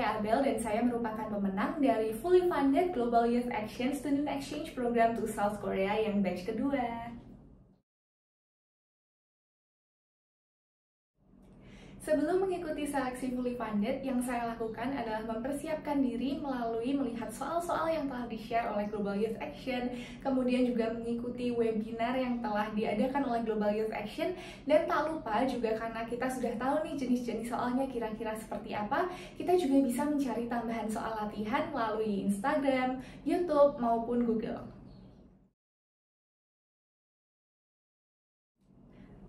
saya Abel dan saya merupakan pemenang dari Fully Funded Global Youth Action Student Exchange Program to South Korea yang batch kedua. Sebelum mengikuti seleksi Fully Funded, yang saya lakukan adalah mempersiapkan diri melalui melihat soal-soal yang telah di-share oleh Global Youth Action, kemudian juga mengikuti webinar yang telah diadakan oleh Global Youth Action, dan tak lupa juga karena kita sudah tahu nih jenis-jenis soalnya kira-kira seperti apa, kita juga bisa mencari tambahan soal latihan melalui Instagram, YouTube, maupun Google.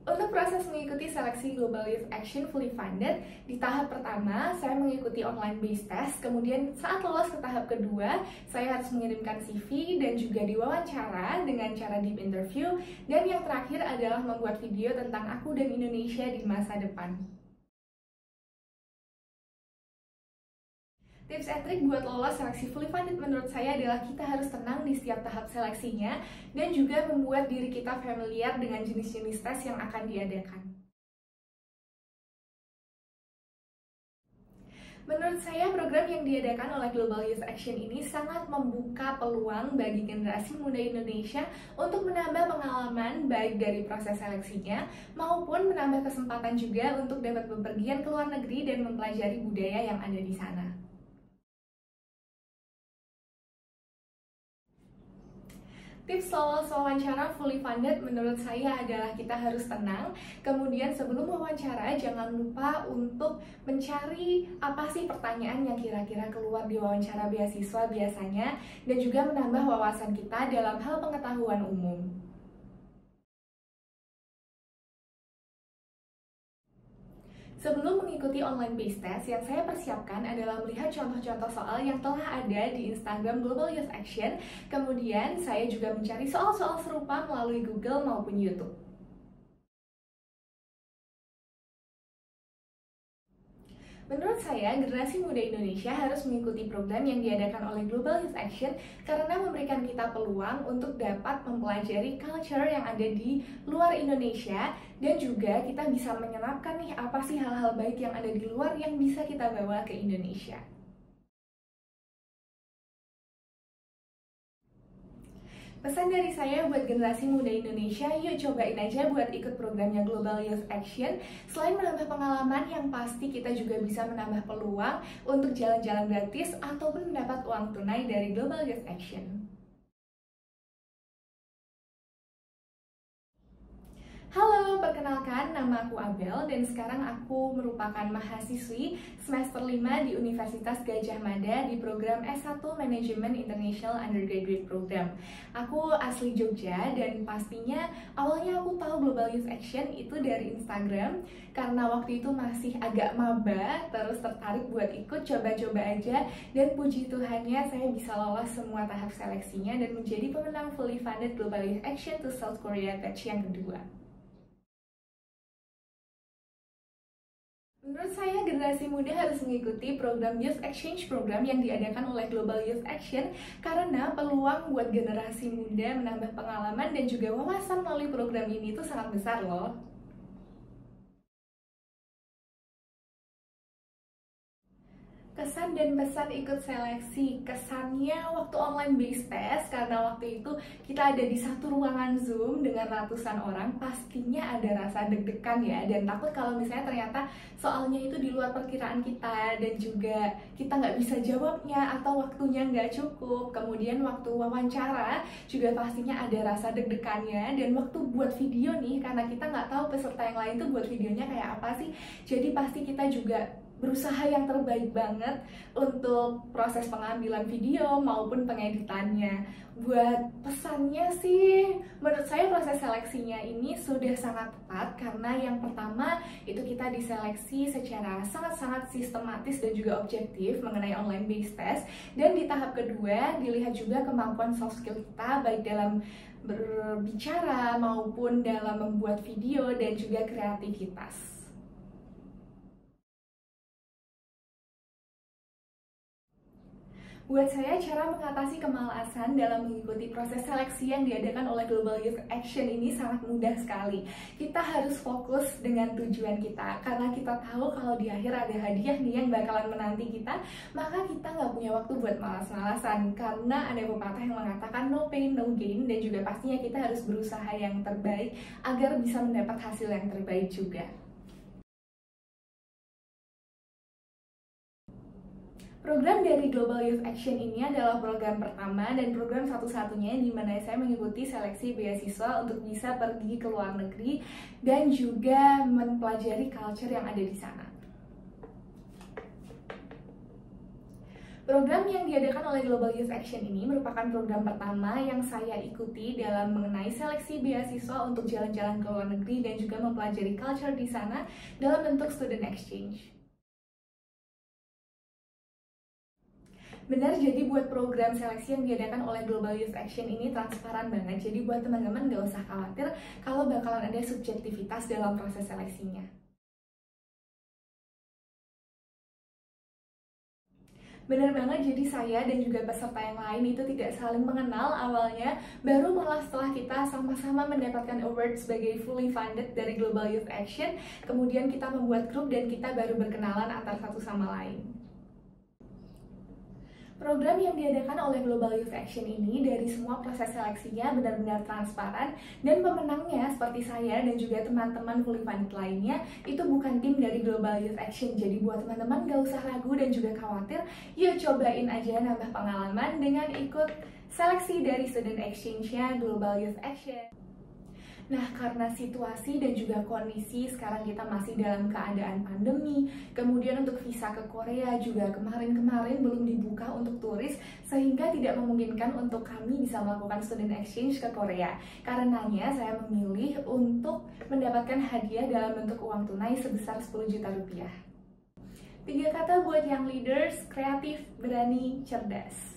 Untuk proses mengikuti seleksi Global Youth Action Fully Funded, di tahap pertama saya mengikuti online based test, kemudian saat lolos ke tahap kedua, saya harus mengirimkan CV dan juga diwawancara dengan cara deep interview, dan yang terakhir adalah membuat video tentang aku dan Indonesia di masa depan. Tips and trik buat lolos seleksi Fully Funded menurut saya adalah kita harus tenang di setiap tahap seleksinya dan juga membuat diri kita familiar dengan jenis-jenis tes yang akan diadakan. Menurut saya, program yang diadakan oleh Global Youth Action ini sangat membuka peluang bagi generasi muda Indonesia untuk menambah pengalaman baik dari proses seleksinya maupun menambah kesempatan juga untuk dapat bepergian ke luar negeri dan mempelajari budaya yang ada di sana. Tips lolos wawancara Fully Funded menurut saya adalah kita harus tenang. Kemudian sebelum wawancara jangan lupa untuk mencari apa sih pertanyaan yang kira-kira keluar di wawancara beasiswa biasanya, dan juga menambah wawasan kita dalam hal pengetahuan umum. Sebelum mengikuti online based test, yang saya persiapkan adalah melihat contoh-contoh soal yang telah ada di Instagram Global Youth Action. Kemudian saya juga mencari soal-soal serupa melalui Google maupun YouTube. Menurut saya, generasi muda Indonesia harus mengikuti program yang diadakan oleh Global Youth Action karena memberikan kita peluang untuk dapat mempelajari culture yang ada di luar Indonesia, dan juga kita bisa menyerapkan nih apa sih hal-hal baik yang ada di luar yang bisa kita bawa ke Indonesia. Pesan dari saya buat generasi muda Indonesia, yuk cobain aja buat ikut programnya Global Youth Action. Selain menambah pengalaman, yang pasti kita juga bisa menambah peluang untuk jalan-jalan gratis ataupun mendapat uang tunai dari Global Youth Action. Halo, perkenalkan nama aku Abel dan sekarang aku merupakan mahasiswi semester 5 di Universitas Gadjah Mada di program S1 Manajemen International Undergraduate Program. Aku asli Jogja dan pastinya awalnya aku tahu Global Youth Action itu dari Instagram karena waktu itu masih agak maba, terus tertarik buat ikut coba-coba aja, dan puji Tuhannya saya bisa lolos semua tahap seleksinya dan menjadi pemenang Fully Funded Global Youth Action to South Korea batch yang kedua. Menurut saya, generasi muda harus mengikuti program Youth Exchange Program yang diadakan oleh Global Youth Action karena peluang buat generasi muda menambah pengalaman dan juga wawasan melalui program ini itu sangat besar loh. Kesan dan pesan ikut seleksi. Kesannya waktu online based test, karena waktu itu kita ada di satu ruangan Zoom dengan ratusan orang, pastinya ada rasa deg-degan ya, dan takut kalau misalnya ternyata soalnya itu di luar perkiraan kita dan juga kita nggak bisa jawabnya atau waktunya nggak cukup. Kemudian waktu wawancara juga pastinya ada rasa deg-degannya, dan waktu buat video nih, karena kita nggak tahu peserta yang lain tuh buat videonya kayak apa sih, jadi pasti kita juga berusaha yang terbaik banget untuk proses pengambilan video maupun pengeditannya. Buat pesannya sih, menurut saya proses seleksinya ini sudah sangat tepat karena yang pertama itu kita diseleksi secara sangat-sangat sistematis dan juga objektif mengenai online based test, dan di tahap kedua dilihat juga kemampuan soft skill kita baik dalam berbicara maupun dalam membuat video dan juga kreativitas. Buat saya, cara mengatasi kemalasan dalam mengikuti proses seleksi yang diadakan oleh Global Youth Action ini sangat mudah sekali. Kita harus fokus dengan tujuan kita, karena kita tahu kalau di akhir ada hadiah nih yang bakalan menanti kita, maka kita nggak punya waktu buat malas-malasan. Karena ada pepatah yang mengatakan no pain, no gain, dan juga pastinya kita harus berusaha yang terbaik agar bisa mendapat hasil yang terbaik juga. Program dari Global Youth Action ini adalah program pertama dan program satu-satunya di mana saya mengikuti seleksi beasiswa untuk bisa pergi ke luar negeri dan juga mempelajari culture yang ada di sana. Program yang diadakan oleh Global Youth Action ini merupakan program pertama yang saya ikuti dalam mengenai seleksi beasiswa untuk jalan-jalan ke luar negeri dan juga mempelajari culture di sana dalam bentuk student exchange. Benar, jadi buat program seleksi yang diadakan oleh Global Youth Action ini transparan banget. Jadi buat teman-teman gak usah khawatir kalau bakalan ada subjektivitas dalam proses seleksinya. Benar banget, jadi saya dan juga peserta yang lain itu tidak saling mengenal awalnya, baru malah setelah kita sama-sama mendapatkan award sebagai fully funded dari Global Youth Action, kemudian kita membuat grup dan kita baru berkenalan antar satu sama lain. Program yang diadakan oleh Global Youth Action ini dari semua proses seleksinya benar-benar transparan dan pemenangnya seperti saya dan juga teman-teman fully funded lainnya itu bukan tim dari Global Youth Action. Jadi buat teman-teman gak usah ragu dan juga khawatir, yuk cobain aja nambah pengalaman dengan ikut seleksi dari student exchange-nya Global Youth Action. Nah, karena situasi dan juga kondisi sekarang kita masih dalam keadaan pandemi, kemudian untuk visa ke Korea juga kemarin-kemarin belum dibuka untuk turis, sehingga tidak memungkinkan untuk kami bisa melakukan student exchange ke Korea. Karenanya saya memilih untuk mendapatkan hadiah dalam bentuk uang tunai sebesar 10 juta rupiah. 3 kata buat young leaders: kreatif, berani, cerdas.